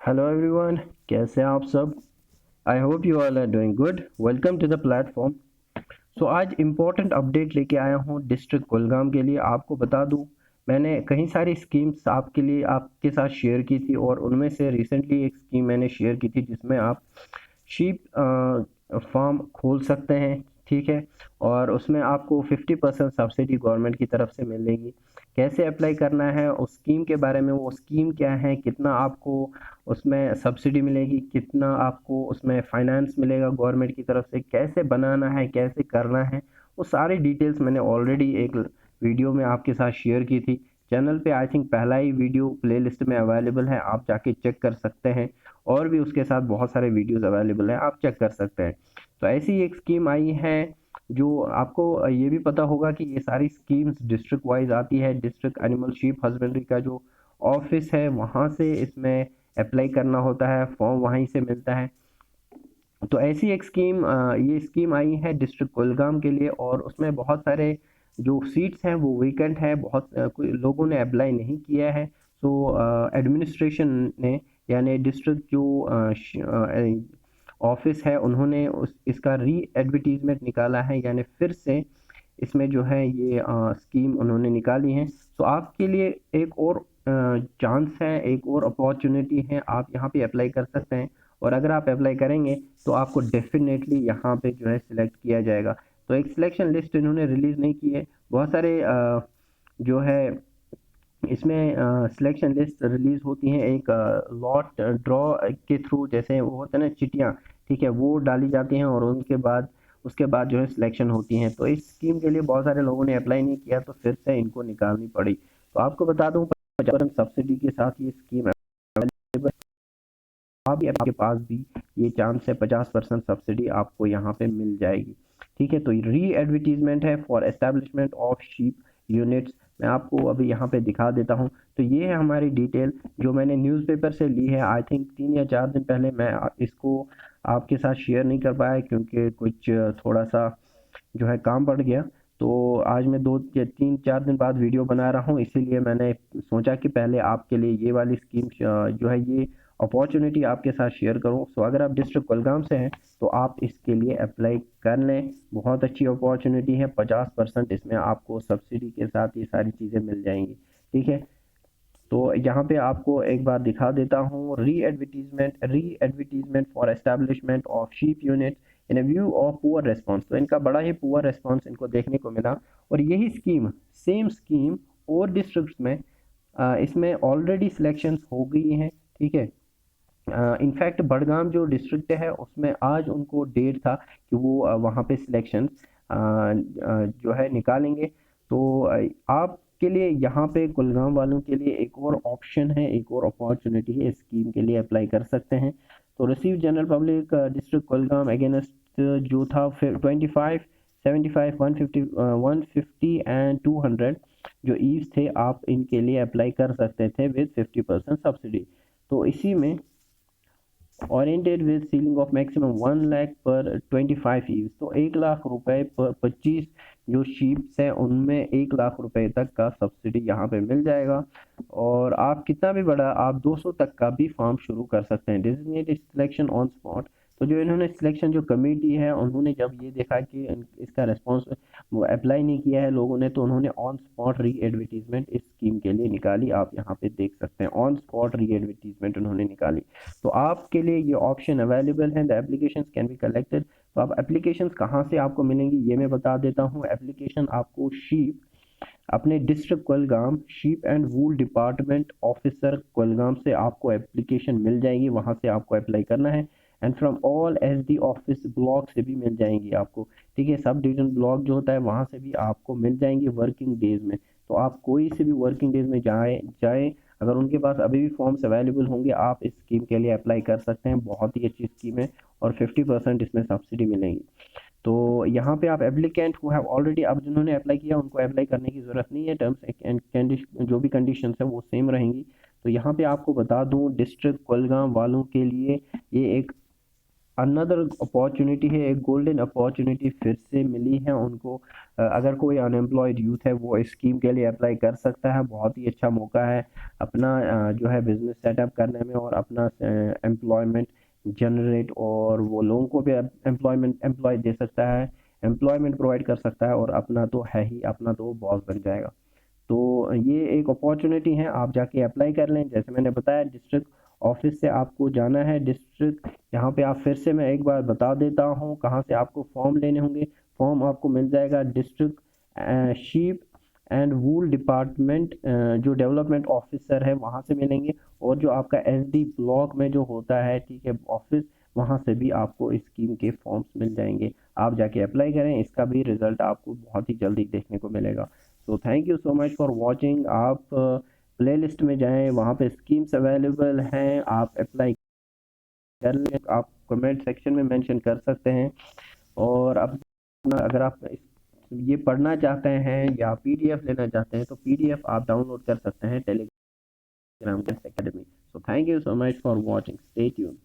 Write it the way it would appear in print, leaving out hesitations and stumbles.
Hello everyone, कैसे हैं आप सब। I hope you all are doing good. Welcome to the platform. So आज इम्पोर्टेंट अपडेट लेके आया हूँ डिस्ट्रिक्ट कुलगाम के लिए। आपको बता दूँ, मैंने कई सारी स्कीम्स आपके लिए आपके साथ शेयर की थी और उनमें से रिसेंटली एक स्कीम मैंने शेयर की थी जिसमें आप शीप फार्म खोल सकते हैं। ठीक है, और उसमें आपको 50% सब्सिडी गवर्नमेंट की तरफ से मिलेगी। कैसे अप्लाई करना है उस स्कीम के बारे में, वो स्कीम क्या है, कितना आपको उसमें सब्सिडी मिलेगी, कितना आपको उसमें फाइनेंस मिलेगा गवर्नमेंट की तरफ से, कैसे बनाना है, कैसे करना है, वो सारी डिटेल्स मैंने ऑलरेडी एक वीडियो में आपके साथ शेयर की थी। चैनल पे आई थिंक पहला ही वीडियो प्लेलिस्ट में अवेलेबल है, आप जाके चेक कर सकते हैं। और भी उसके साथ बहुत सारे वीडियोस अवेलेबल हैं, आप चेक कर सकते हैं। तो ऐसी एक स्कीम आई है जो आपको ये भी पता होगा कि ये सारी स्कीम्स डिस्ट्रिक्ट वाइज आती है। डिस्ट्रिक्ट एनिमल शीप हस्बेंड्री का जो ऑफिस है वहाँ से इसमें अप्लाई करना होता है, फॉर्म वहीं से मिलता है। तो ऐसी एक स्कीम ये स्कीम आई है डिस्ट्रिक्ट कुलगाम के लिए, और उसमें बहुत सारे जो सीट्स हैं वो वेकेंट है। बहुत कोई लोगों ने अप्लाई नहीं किया है। सो एडमिनिस्ट्रेशन ने, यानी डिस्ट्रिक्ट जो ऑफिस है, उन्होंने इसका री एडवर्टीजमेंट निकाला है, यानी फिर से इसमें जो है ये स्कीम उन्होंने निकाली है। तो आपके लिए एक और चांस है, एक और अपॉर्चुनिटी है, आप यहाँ पे अप्लाई कर सकते हैं। और अगर आप अप्लाई करेंगे तो आपको डेफिनेटली यहाँ पे जो है सिलेक्ट किया जाएगा। तो एक सिलेक्शन लिस्ट इन्होंने रिलीज़ नहीं की है। बहुत सारे जो है इसमें सिलेक्शन लिस्ट रिलीज होती हैं एक लॉट ड्रॉ के थ्रू, जैसे वो होता है ना चिट्ठियाँ, ठीक है, वो डाली जाती हैं और उसके बाद जो है सिलेक्शन होती हैं। तो इस स्कीम के लिए बहुत सारे लोगों ने अप्लाई नहीं किया तो फिर से इनको निकालनी पड़ी। तो आपको बता दूं 50% सब्सिडी के साथ ये स्कीम अवेलेबल। अभी आपके पास भी ये चांस है, 50% सब्सिडी आपको यहाँ पे मिल जाएगी। ठीक है, तो री एडवर्टीजमेंट है for establishment of sheep units. मैं आपको अभी यहाँ पे दिखा देता हूँ। तो ये है हमारी डिटेल जो मैंने न्यूज़पेपर से ली है। आई थिंक 3 या 4 दिन पहले मैं इसको आपके साथ शेयर नहीं कर पाया क्योंकि कुछ थोड़ा सा जो है काम पड़ गया। तो आज मैं 2 या 3 4 दिन बाद वीडियो बना रहा हूँ, इसीलिए मैंने सोचा कि पहले आपके लिए ये वाली स्कीम जो है ये अपॉर्चुनिटी आपके साथ शेयर करूँ। सो अगर आप डिस्ट्रिक्ट कुलगाम से हैं तो आप इसके लिए अप्लाई कर लें। बहुत अच्छी अपॉर्चुनिटी है, 50% इसमें आपको सब्सिडी के साथ ये सारी चीज़ें मिल जाएंगी। ठीक है, तो यहाँ पे आपको एक बार दिखा देता हूँ। री advertisement for establishment of sheep unit in view of poor response. तो इनका बड़ा ही पुअर रेस्पॉन्स इनको देखने को मिला, और यही स्कीम, सेम स्कीम और डिस्ट्रिक्ट में इसमें ऑलरेडी सिलेक्शंस हो गई हैं। ठीक है, इनफैक्ट बड़गाम जो डिस्ट्रिक्ट है उसमें आज उनको डेट था कि वो वहाँ पे सिलेक्शन जो है निकालेंगे। तो आपके लिए यहाँ पे कुलगाम वालों के लिए एक और ऑप्शन है, एक और अपॉर्चुनिटी है, इस स्कीम के लिए अप्लाई कर सकते हैं। तो receive general public district Kulgam against जो था फिर 25 75 150 एंड 200 जो ईव्स थे, आप इनके लिए अप्लाई कर सकते थे विद 50% सब्सिडी। तो इसी में oriented with ceiling of maximum 1 lakh पर 25 ईव्स। तो 1 लाख रुपए पर 25 जो शीप्स हैं उनमें 1 लाख रुपए तक का सब्सिडी यहाँ पे मिल जाएगा। और आप कितना भी बड़ा, आप 200 तक का भी फार्म शुरू कर सकते हैं। Designated selection on spot. तो जो इन्होंने सिलेक्शन जो कमेटी है उन्होंने जब ये देखा कि इसका रिस्पॉन्स वो अप्लाई नहीं किया है लोगों ने, तो उन्होंने ऑन स्पॉट री एडवर्टीजमेंट इस स्कीम के लिए निकाली। आप यहाँ पे देख सकते हैं, ऑन स्पॉट री एडवर्टीजमेंट उन्होंने निकाली। तो आपके लिए ये ऑप्शन अवेलेबल है। The application can be collected. तो आप एप्लीकेशन कहाँ से आपको मिलेंगी ये मैं बता देता हूँ। एप्लीकेशन आपको शीप अपने district Kulgam sheep and wool department officer Kulgam से आपको एप्लीकेशन मिल जाएगी, वहाँ से आपको अप्लाई करना है। And from all SD office block से भी मिल जाएंगी आपको। ठीक है, सब डिवीजन ब्लॉक जो होता है वहाँ से भी आपको मिल जाएंगी वर्किंग डेज में। तो आप कोई से भी वर्किंग डेज में जाए, अगर उनके पास अभी भी फॉर्म्स अवेलेबल होंगे, आप इस स्कीम के लिए अप्लाई कर सकते हैं। बहुत ही अच्छी स्कीम है और 50% इसमें सब्सिडी मिलेगी। तो यहाँ पे आप एप्लीकेंट हु हैव ऑलरेडी, अब जिन्होंने अप्लाई किया उनको अप्लाई करने की ज़रूरत नहीं है। टर्म्स एंड कंडीशन जो भी कंडीशंस है वो सेम रहेंगी। तो यहाँ पे आपको बता दूँ डिस्ट्रिक्ट कुलगाम वालों के लिए ये एक अनदर अपॉर्चुनिटी है, एक गोल्डन अपॉर्चुनिटी फिर से मिली है उनको। अगर कोई अनएम्प्लॉयड यूथ है वो इस स्कीम के लिए अप्लाई कर सकता है। बहुत ही अच्छा मौका है अपना जो है बिजनेस सेटअप करने में और अपना एम्प्लॉयमेंट जनरेट, और वो लोगों को भी एम्प्लॉय दे सकता है, एम्प्लॉयमेंट प्रोवाइड कर सकता है, और अपना तो है ही, अपना तो बॉस बन जाएगा। तो ये एक अपॉर्चुनिटी है, आप जाके अप्लाई कर लें। जैसे मैंने बताया, डिस्ट्रिक्ट ऑफिस से आपको जाना है। डिस्ट्रिक्ट यहाँ पे आप फिर से मैं एक बार बता देता हूँ कहाँ से आपको फॉर्म लेने होंगे। फॉर्म आपको मिल जाएगा district sheep and wool department, जो डेवलपमेंट ऑफिसर है वहाँ से मिलेंगे, और जो आपका एसडी ब्लॉक में जो होता है, ठीक है, ऑफिस, वहाँ से भी आपको इस स्कीम के फॉर्म्स मिल जाएंगे। आप जाके अप्लाई करें, इसका भी रिजल्ट आपको बहुत ही जल्दी देखने को मिलेगा। So thank you so much for watching. आप प्लेलिस्ट में जाएं, वहाँ पे स्कीम्स अवेलेबल हैं, आप अप्लाई कर लें। आप कमेंट सेक्शन में मेंशन कर सकते हैं। और अपना अगर आप ये पढ़ना चाहते हैं या पीडीएफ लेना चाहते हैं तो पीडीएफ आप डाउनलोड कर सकते हैं टेलीग्राम के academy. So thank you so much for watching, stay tuned.